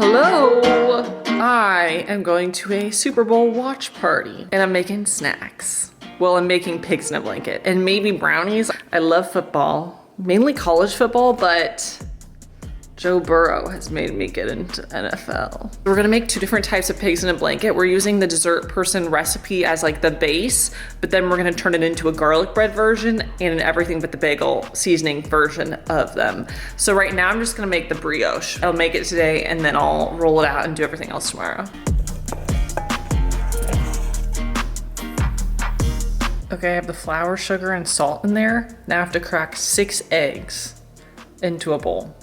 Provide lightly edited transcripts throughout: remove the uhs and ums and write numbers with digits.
Hello! I am going to a Super Bowl watch party and I'm making snacks. Well, I'm making pigs in a blanket and maybe brownies. I love football, mainly college football, but Joe Burrow has made me get into NFL. We're gonna make two different types of pigs in a blanket. We're using the dessert person recipe as like the base, but then we're gonna turn it into a garlic bread version and an everything but the bagel seasoning version of them. So right now I'm just gonna make the brioche. I'll make it today and then I'll roll it out and do everything else tomorrow. Okay, I have the flour, sugar, and salt in there. Now I have to crack 6 eggs into a bowl.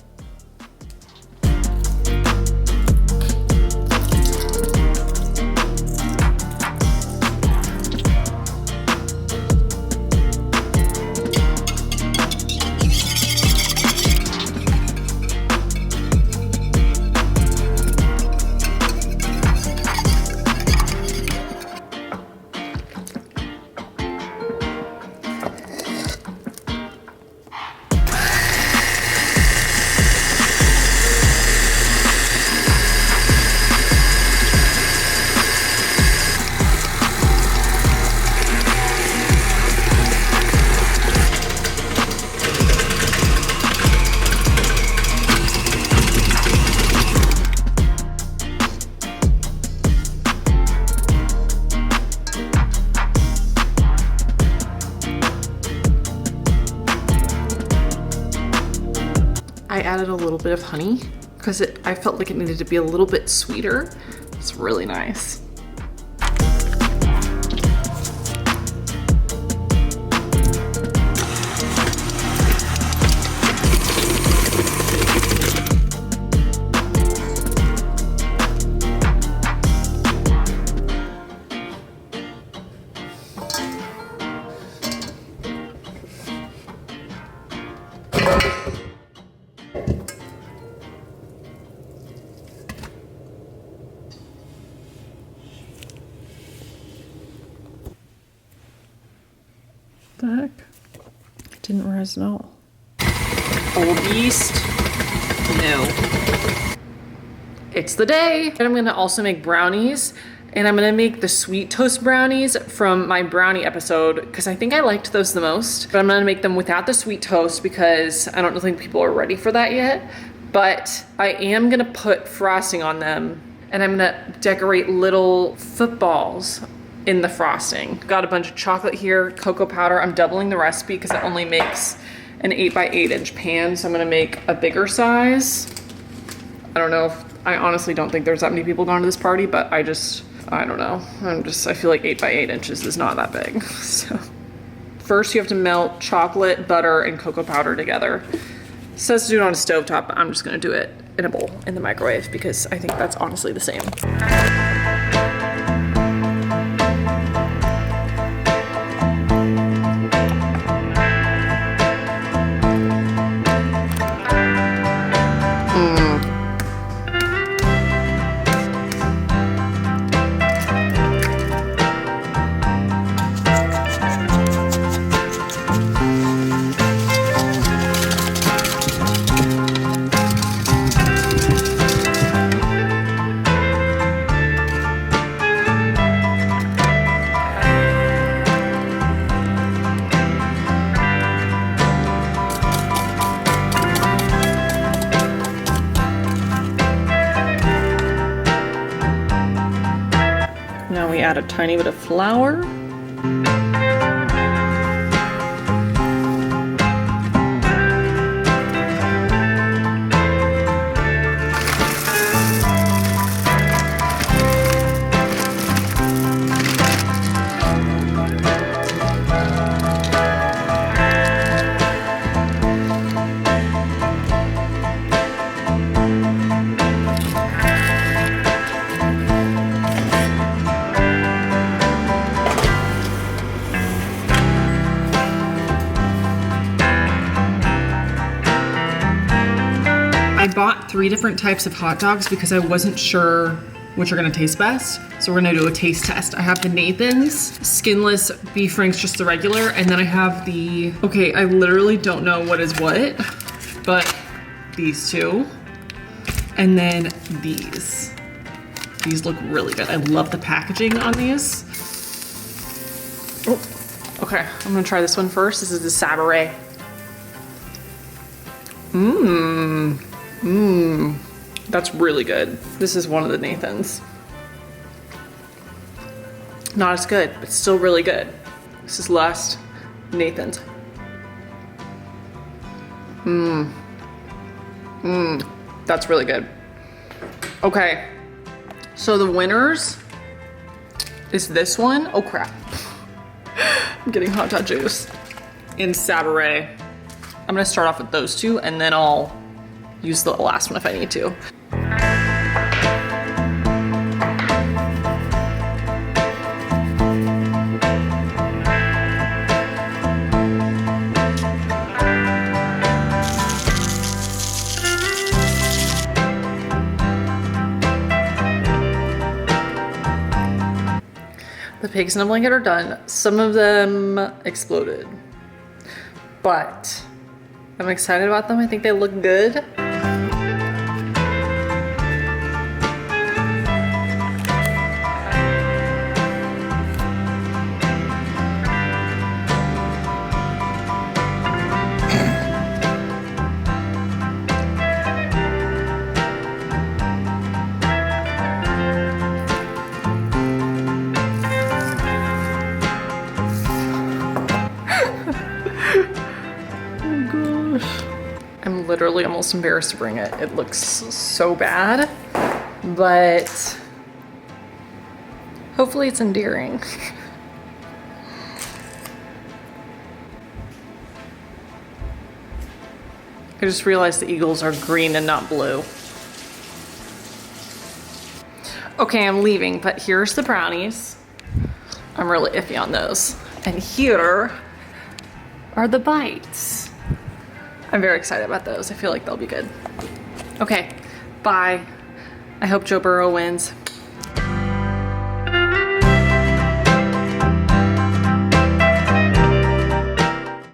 I added a little bit of honey because I felt like it needed to be a little bit sweeter. It's really nice. The heck? It didn't rise at all. Old yeast? No. It's the day. And I'm gonna also make brownies, and I'm gonna make the sweet toast brownies from my brownie episode because I think I liked those the most. But I'm gonna make them without the sweet toast because I don't think people are ready for that yet. But I am gonna put frosting on them, and I'm gonna decorate little footballs in the frosting. Got a bunch of chocolate here, cocoa powder. I'm doubling the recipe because it only makes an 8x8 inch pan, so I'm gonna make a bigger size. I don't know I honestly don't think there's that many people going to this party, but I don't know. I feel like 8x8 inches is not that big. So first you have to melt chocolate, butter, and cocoa powder together. It says to do it on a stovetop, but I'm just gonna do it in a bowl in the microwave because I think that's honestly the same. Now we add a tiny bit of flour. I bought 3 different types of hot dogs because I wasn't sure which are gonna taste best. So we're gonna do a taste test. I have the Nathan's skinless beef rings, just the regular, and then I have the, okay, I literally don't know what is what, but these two. And then these. These look really good. I love the packaging on these. Oh, okay, I'm gonna try this one first. This is the Saffitz. That's really good. This is one of the Nathans. Not as good, but still really good. This is last Nathan's. That's really good. Okay, so the winners is this one. Oh crap. I'm getting hot dog juice. In Saffitz. I'm gonna start off with those two and then I'll use the last one if I need to. The pigs in a blanket are done. Some of them exploded, but I'm excited about them. I think they look good. I'm literally almost embarrassed to bring it. It looks so bad, but hopefully it's endearing. I just realized the eagles are green and not blue. Okay, I'm leaving, but here's the brownies. I'm really iffy on those. And here are the bites. I'm very excited about those. I feel like they'll be good. Okay, bye. I hope Joe Burrow wins.